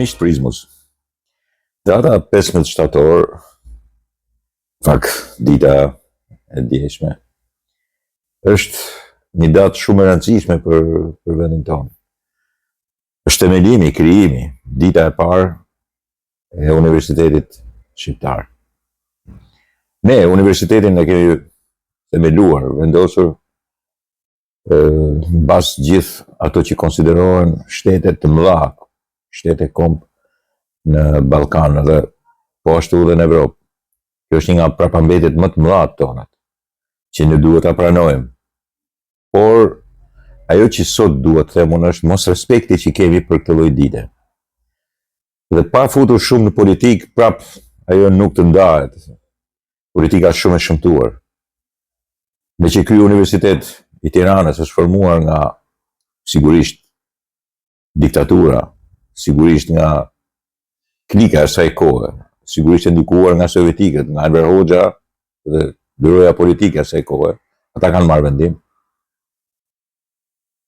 Miqtë Prizmos, data 15 shtator, dita e djeshme, është një datë shumë e rëndësishme për vendin tonë. Është themelimi, krijimi, dita e parë e Universitetit Shqiptar. Ne, universitetin e kemi themeluar, vendosur mbas gjithë ato që konsiderohen shtetet të mëdha, shtete komp në Ballkan dhe po ashtu dhe në Evropë. Kjo është një nga prapambetet më të mëdha tonat, që ne duhet ta pranojmë. Por ajo që sot duhet të them është mos respekti që kemi për këtë lloj dite. Dhe pa futur shumë në politikë, prap ajo nuk të ndahet. Politika është shumë e shëmtuar. Me që ky Universitet i Tiranës është formuar nga sigurisht diktatura, sigurisht nga klika e asaj kohe, sigurisht e ndikuar nga sovjetikët, nga Enver Hoxha dhe byroja politike e asaj kohe, ata kanë marrë vendim.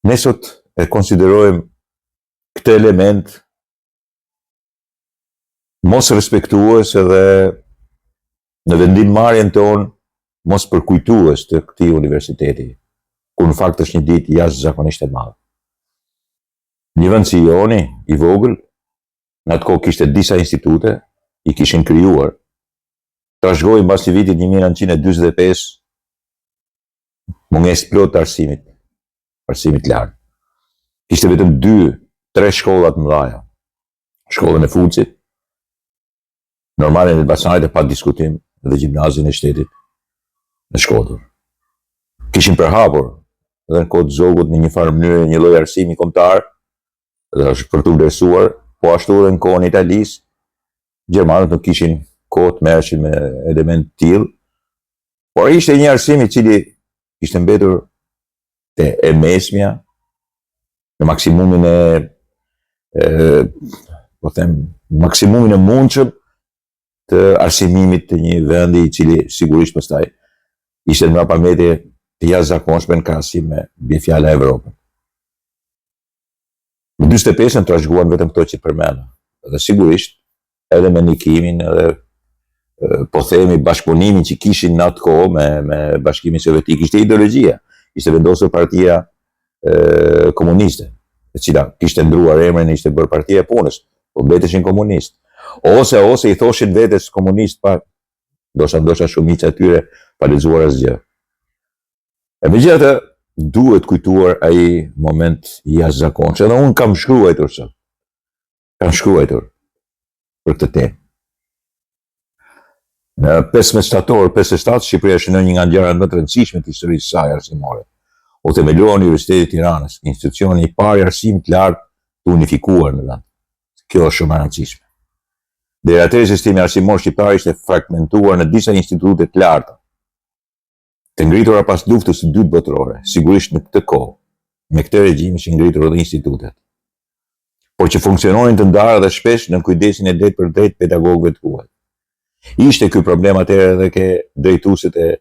Ne sot e konsiderojmë këtë element mos respektues edhe në vendimmarrjen tonë mos përkujtues të këtij universiteti, ku në fakt është një ditë jashtëzakonisht e madhe. Një vend si joni, i vogël, në atë kohë kishte disa institute, i kishin krijuar, trashëgoi mbas vitit 1945 mungesë plot të arsimit lart. Kishte vetëm 2-3 shkolla të mëdha. Shkollën e Fulcit, Normalen e Elbasanit e pa diskutim, dhe gjimnazin e shtetit në Shkodër. Kishin përhapur edhe në kohë zogut në një farë mënyrë një lloj arsimi kombëtar, dhe është për të vlerësuar, po ashtu edhe në kohën e Italisë, gjermanët nuk kishin kohë të merreshin me element të tillë, por ishte një arsim i cili ishte mbetur te e mesmja, në maksimumin maksimumin e mundshëm të arsimimit të një vendi i cili sigurisht pastaj ishte në mbrapametje të jashtëzakonshme në krahasim me bjefjala e Evropën. Në 45-ën trashëguan vetëm këto që përmenda. Dhe sigurisht edhe me ndikimin edhe po themi bashkëpunimin që kishin në atë kohë me Bashkimin Sovjetik, ishte ideologjia, ishte vendosur Partia Komuniste, e cila kishte ndruar emrin, ishte bërë Partia e Punës, po mbeteshin komunist. Ose i thoshin vetes komunist pa ndoshta shumica e tyre pa lexuar asgjë. E megjithatë, duhet kujtuar ai moment i jashtëzakonshëm. Edhe unë kam shkruar sot. Kam shkruar për këtë temë. Në 15 shtator 57, Shqipëria shënon një nga ngjarjet më të rëndësishme të historisë së saj arsimore. U themelua Universiteti i Tiranës, institucioni i parë i arsimit të lartë të unifikuar në vend. Kjo është shumë e rëndësishme. Deri atëherë sistemi arsimor shqiptar ishte fragmentuar në disa institute të larta, të ngritura pas luftës së dytë botërore, sigurisht në këtë kohë, me këtë regjim ishin ngritur edhe institutet, por që funksiononin të ndarë dhe shpesh në kujdesin e drejt për drejt pedagogëve të huaj. Ishte ky problem atëherë edhe ke drejtuesit e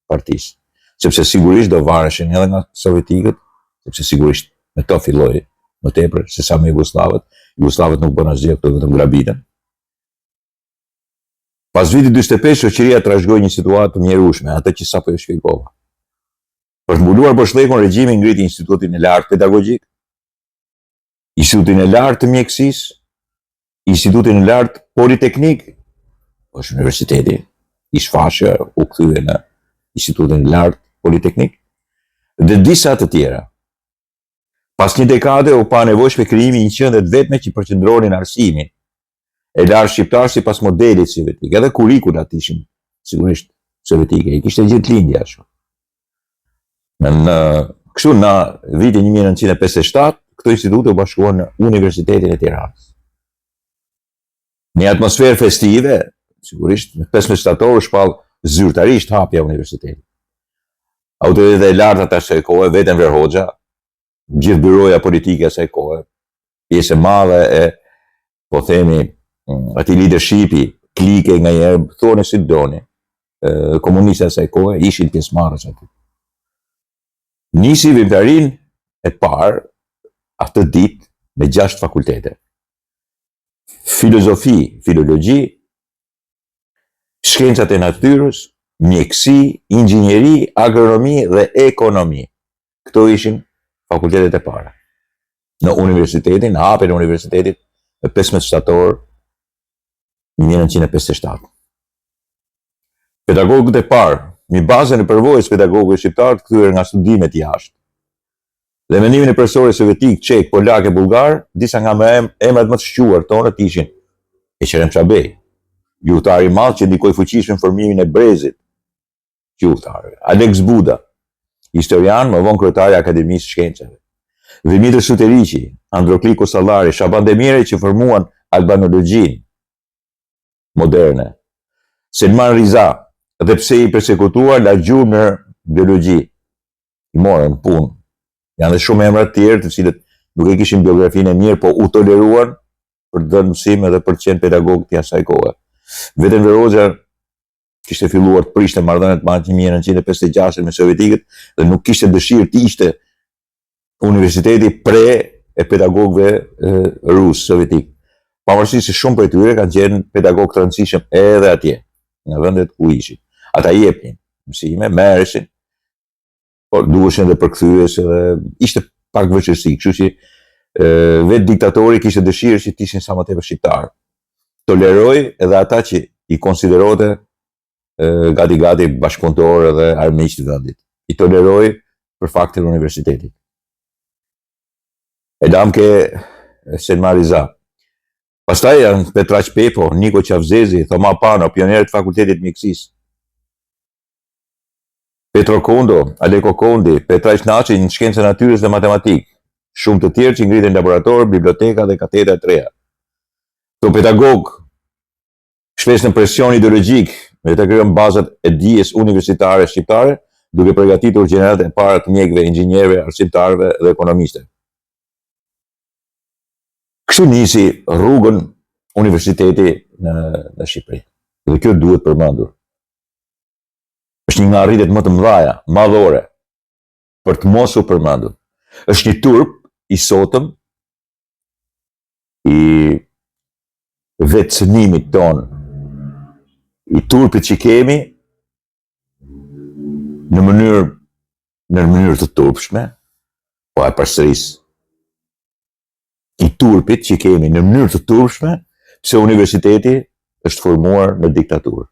partisë, sepse sigurisht do vareshin edhe nga sovjetikët, sepse sigurisht me to filloi më tepër se sa me Jugosllavët. Jugosllavët nuk bën asgjë, këto vetëm grabitën. Pas vitit 45, shoqëria trashëgoi një situatë të mjerueshme, atë që sapo ju shpjegova. Për të mbuluar boshlekun, regjimi ngriti Institutin e Lartë Pedagogjik, Institutin e Lartë të Mjekësisë, Institutin e Lartë Politeknik, është universiteti, i shfaqë u kthye në Institutin e Lartë Politeknik, dhe disa të tjera. Pas një dekade u pa nevojshme krijimi një qendre të vetme që përqendronin arsimin e lartë shqiptar sipas modelit sovjetik. Edhe kurrikulat ishin sigurisht sovjetike, i kishte gjithë lindja ashtu. Kështu në vitin 1957, këto institute u bashkuan në Universitetin e Tiranës. Një atmosferë festive, sigurisht në 15 shtator u shpall zyrtarisht hapja e universitetit. Autoritetet e larta të asaj kohe, vetë Enver Hoxha, gjithë byroja politike e asaj kohe, pjesë e madhe e, po themi, ati leadershipi, klike nga njerë, thone si doni, komuniste asaj kohe, ishin pjesëmarrës aty. Nisi veprimtarin e parë atë ditë me 6 fakultete. filozofi, filologji, shkencat e natyrës, mjekësi, inxhinieri, agronomi dhe ekonomi. Këto ishin fakultetet e para. Në universitetin, në hapjen e universitetit, në 15 shtator 1957. Pedagogët e parë, mbi bazën e përvojës pedagogëve shqiptar të kthyer nga studimet jashtë. Dhe mendimin e profesorit sovjetik, çek, polak e bulgar, disa nga emrat më të shquar tonët ishin Eqerem Çabej, gjuhëtar i madh që ndikoi fuqishëm në formimin e brezit gjuhëtarëve. Alex Buda, historian, më vonë kryetari i Akademisë së Shkencave. Dimitër Suteriqi, Androkli Kosallari, Shaban Demiri që formuan albanologjinë moderne. Selman Riza, dhe pse i persekutuar la gjuhë në biologji. I morën punë. Janë dhe shumë emra të tjerë të cilët nuk e kishin biografinë e mirë, po u toleruan për të dhënë mësim edhe për të qenë pedagog të asaj kohe. Vetëm Verozja kishte filluar të prishte marrëdhëniet me 1956 me sovjetikët dhe nuk kishte dëshirë të ishte universiteti pre e pedagogëve rusë sovjetik. Pavarësisht se shumë prej tyre kanë qenë pedagog të rëndësishëm edhe atje, në vendet ku ishin. Ata i jepnin mësime, merreshin, por duheshin edhe përkthyes edhe ishte pak vështirësi, kështu që vetë diktatori kishte dëshirë që të ishin sa më tepër shqiptar. Toleroi edhe ata që i konsiderote gati bashkëpunëtor edhe armiq të vendit. I toleroi për faktin e universitetit. E dam ke Selman Riza. Pastaj janë Petraq Pepo, Niko Qavzezi, Thoma Pano, pionerët e fakultetit mjekësisë. Petro Kondo, Aleko Kondi, Petraq Naçi në shkencë e natyrës dhe matematikë. Shumë të tjerë që ngriten laborator, biblioteka dhe katedra të reja. Këto pedagog, shpesh në presion ideologjik, me të krijojnë bazat e dijes universitare shqiptare, duke përgatitur gjenerat e para të mjekëve, inxhinierëve, arsimtarëve dhe ekonomistëve. Kështu nisi rrugën universiteti në Shqipëri. Dhe kjo duhet përmendur. Është një nga arritjet më të mëdha, madhore, për të mos u përmendur. Është një turp i sotëm i vetësënimit ton, i turpit që kemi në mënyrë të turpshme, po e përsëris. I turpit që kemi në mënyrë të turpshme, pse universiteti është formuar në diktaturë.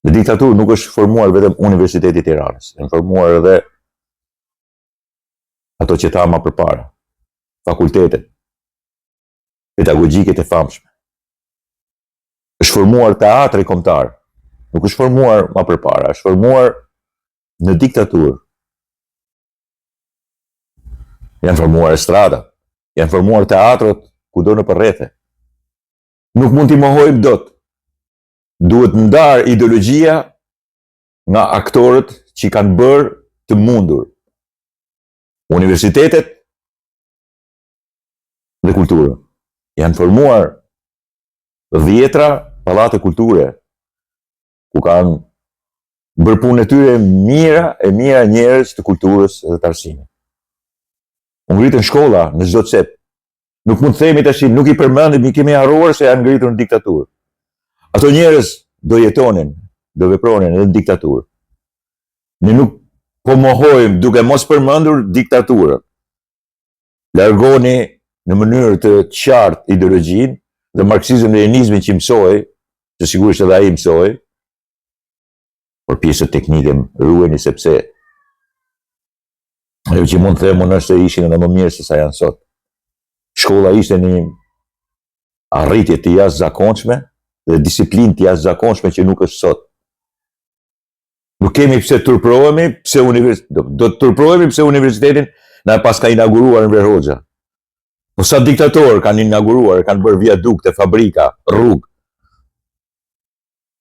Në diktaturë nuk është formuar vetëm Universiteti i Tiranës, është formuar edhe ato që tha më përpara, fakultetet, pedagogjiket e famshme. Është formuar teatri kombëtar, nuk është formuar më përpara, është formuar në diktaturë. Janë formuar estrada, janë formuar teatrot kudo në përrethe. Nuk mund t'i mohojmë dot. Duhet ndar ideologjia nga aktorët që kanë bërë të mundur. Universitetet dhe kulturën. Janë formuar dhjetra pallate kulture, ku kanë bërë punën e tyre mira njerëz të kulturës dhe të arsimit. U ngritën shkolla në çdo cep. Nuk mund të themi tash, nuk i përmendim, i kemi harruar se janë ngritur në diktaturë. Ato njerëz do jetonin, do vepronin në diktaturë. Ne nuk po mohojmë duke mos përmendur diktaturën. Largoni në mënyrë të qartë ideologjinë dhe marksizmin dhe leninizmin që mësoj, që sigurisht edhe ai mësoj, por pjesët teknike ruajeni sepse ajo që mund të them unë është se ishin edhe më mirë se sa janë sot. Shkolla ishte një arritje të jashtëzakonshme dhe disiplinë të jashtëzakonshme që nuk është sot. Nuk kemi pse turprohemi, do të turprohemi pse universitetin na pas ka inauguruar Enver Hoxha. Po sa diktatorë kanë inauguruar, kanë bërë viadukte, fabrika, rrugë.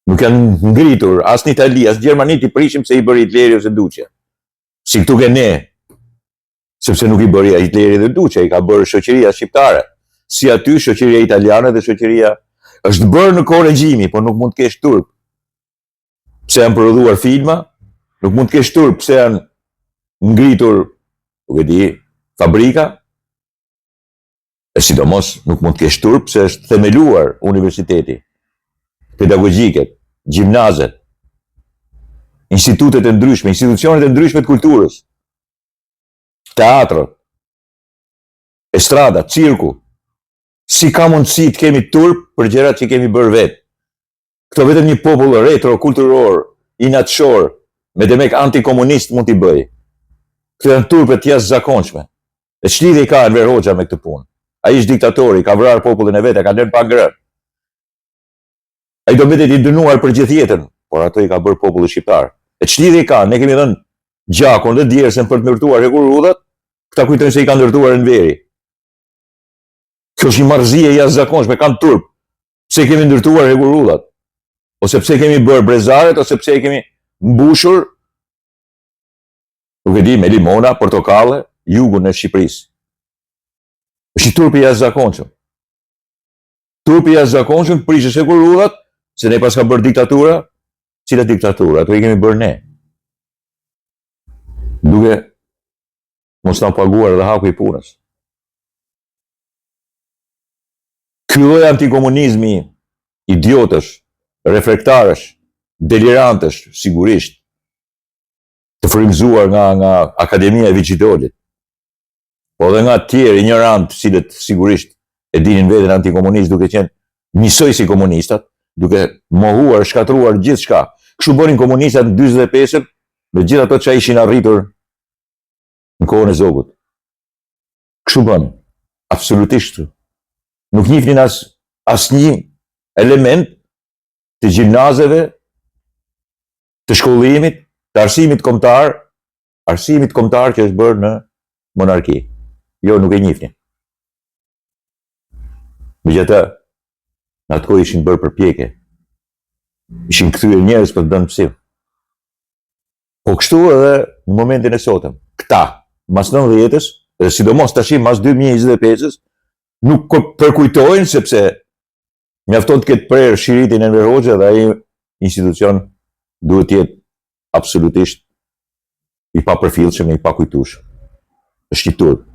Nuk janë ngritur as në Itali, as në Gjermani i prishim se i bëri Hitleri ose Duçi. Si këtu ke ne, sepse nuk i bëri Hitleri dhe Duçi, i ka bërë shoqëria shqiptare. Si aty shoqëria italiane dhe shoqëria është bërë në kohë regjimi, por nuk mund të kesh turp. Pse janë prodhuar filma, nuk mund të kesh turp, pse janë ngritur, nuk e di, fabrika. E sidomos nuk mund të kesh turp se është themeluar universiteti, pedagogjike, gjimnazet, institutet e ndryshme, institucionet e ndryshme të kulturës, teatrët, estrada, cirku. Si ka mundësi të kemi turp për gjërat që kemi bërë vetë? Këto vetëm një popull retro, kulturor, inatshor, me demek antikomunist mund t'i bëj. Këto janë turpet jashtëzakonshme. E ç'lidhje ka Enver Hoxha me këtë punë? Ai është diktatori, ka vrarë popullin e vet, ka lënë pa ngrënë. Ai do mbetet i dënuar për gjithë jetën, por ato i ka bërë populli shqiptar. E ç'lidhje ka? Ne kemi dhënë gjakun dhe djersën për të ndërtuar hekurudhat, këta kujtojnë se i kanë ndërtuar Enveri. Kjo është një marrëzie jashtëzakonshme, kanë turp. Pse kemi ndërtuar hekurudhat? Ose pse kemi bërë brezaret, ose pse kemi mbushur, nuk e di, me limona, portokalle, jugun e Shqipërisë. Është një turp i jashtëzakonshëm. Turpi i jashtëzakonshëm prishësh hekurudhat, se ne pas ka bërë diktatura. Cila diktatura? Ato i kemi bërë ne. Duke mos na paguar dhe haku i punës. Ky lloj antikomunizmi, idiotësh, reflektarësh, delirantësh, sigurisht, të frymëzuar nga Akademia e Vigjidolit, po dhe nga tjerë ignorantë, cilët sigurisht e dinin veten antikomunist duke qenë njësoj si komunistat, duke mohuar, shkatruar gjithçka. Kështu bënin komunistat në 45-ën, me gjithë ato që ishin arritur në kohën e Zogut. Kështu bënin, absolutisht. Nuk njihnin asnjë element të gjimnazeve, të shkollimit, të arsimit kombëtar që është bërë në monarki. Jo, nuk e njihnin. Megjithatë, në atë kohë ishin bërë përpjekje. Ishin kthyer njerëz për të dhënë psim. Po kështu edhe në momentin e sotëm. Këta, mas 90-s, dhe sidomos tash mas 2025-s, nuk përkujtojnë sepse mjafton të ketë prerë shiritin Enver Hoxha dhe ai institucion duhet të jetë absolutisht i papërfillshëm e i pakujtueshëm. Është një turp.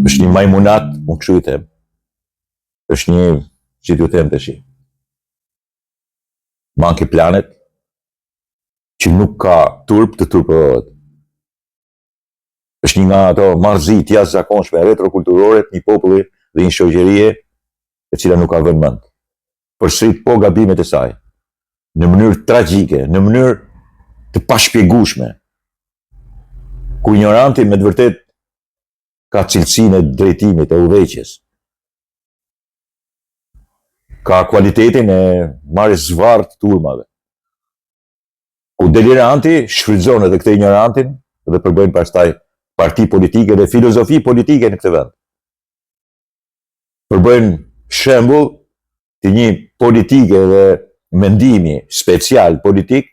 Është një majmunat, unë kështu i them. Është një, si t'ju them tash, Monkey Planet, që nuk ka turp të turpërohet. Është një nga ato marrëzit jashtëzakonshme retrokulturore të një populli dhe një shoqërie e cila nuk ka vënë mend. Përsërit po gabimet e saj, në mënyrë tragjike, në mënyrë të pashpjegueshme, ku ignoranti me të vërtet ka cilësinë e drejtimit, e udhëheqjes. Ka kualitetin e marrjes zvarr të turmave. Ku deliranti shfrytëzon edhe këtë ignorantin dhe përbën pastaj parti politike dhe filozofi politike në këtë vend. Përbën shembull të një politike dhe mendimi special politik,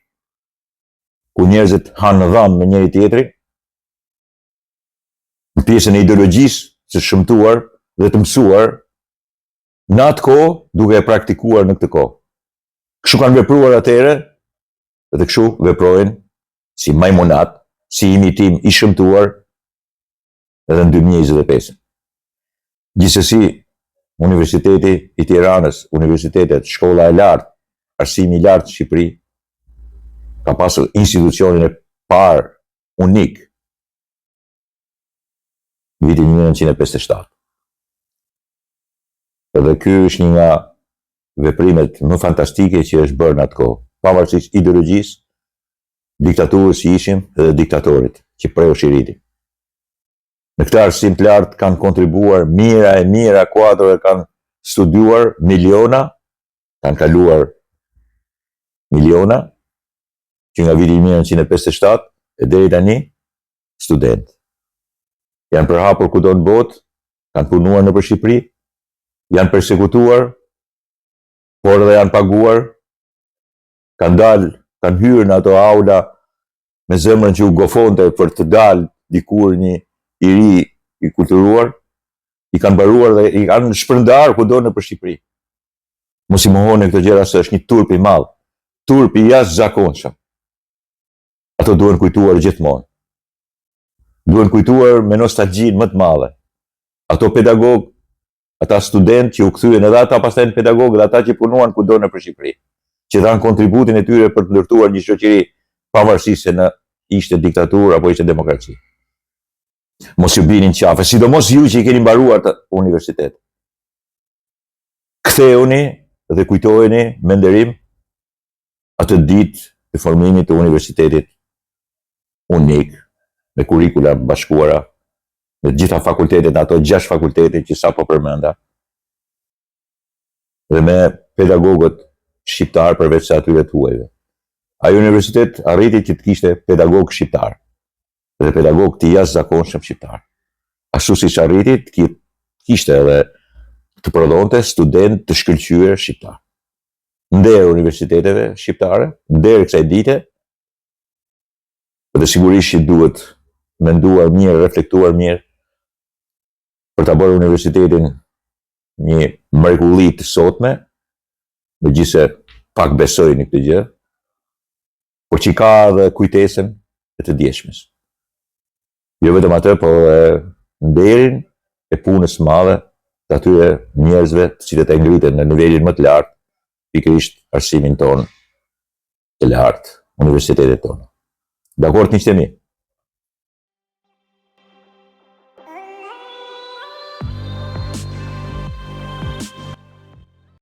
ku njerëzit hanë dhamë me njëri tjetrin, në pjesën e ideologjisë së shëmtuar dhe të mësuar, në atë kohë duke e praktikuar në këtë kohë. Kështu kanë vepruar atëherë, dhe kështu veprojnë si majmunat, si imitim i shëmtuar edhe në 2025. Gjithsesi, Universiteti i Tiranës, universitetet, shkolla e lartë, arsimi i lartë në Shqipëri, ka pasur institucionin e parë unik në vitin 1957. Edhe ky është një nga veprimet më fantastike që është bërë në atë kohë, pavarësisht ideologjisë, diktaturës që ishim dhe diktatorit që preu shiritin. Në këtë arsim të lartë kanë kontribuar mira kuadro, kanë studiuar miliona, kanë kaluar miliona, që nga viti 1957 e deri tani student. Janë përhapur kudo në botë, kanë punuar nëpër Shqipëri, janë persekutuar, por edhe janë paguar, kanë dalë, kanë hyrë në ato aula me zemrën që u gofonte për të dalë dikur një i ri i kulturuar, i kanë baruar dhe i kanë shpërndar kudo nëpër Shqipëri. Mos i mohoni këto gjëra se është një turp i madh, turp i jashtëzakonshëm. Ato duhen kujtuar gjithmonë. duhen kujtuar me nostalgjinë më të madhe. Ato pedagog, ata student që u kthyen, edhe ata pastaj në pedagog dhe ata që punuan kudo në Shqipëri, që dhanë kontributin e tyre për të ndërtuar një shoqëri pavarësisht se në ishte diktaturë apo ishte demokraci. Mos ju binin qafe, sidomos ju që i keni mbaruar të universitet. Ktheuni dhe kujtojeni me nderim atë ditë të formimit të universitetit unik, me kurrikula bashkuara, me gjitha fakultetet, ato 6 fakultete që sapo përmenda, dhe me pedagogët shqiptar përveç se atyre të huajve. Ai universitet arriti që të kishte pedagog shqiptar dhe pedagog të jashtëzakonshëm shqiptar. Ashtu siç arriti të kishte edhe të prodhonte student të shkëlqyer shqiptar. Nder universiteteve shqiptare, nder kësaj dite, dhe sigurisht që duhet menduar mirë, reflektuar mirë për ta bërë universitetin një mrekulli të sotme, megjithëse pak besoj në këtë gjë, por që ka edhe kujtesën e të djeshmes. Jo vetëm atë, por nderin e punës së madhe të atyre njerëzve të cilët e ngritën në nivelin më të lartë, pikërisht arsimin tonë të lartë, universitetet tonë. Dakord, miqtë e mi?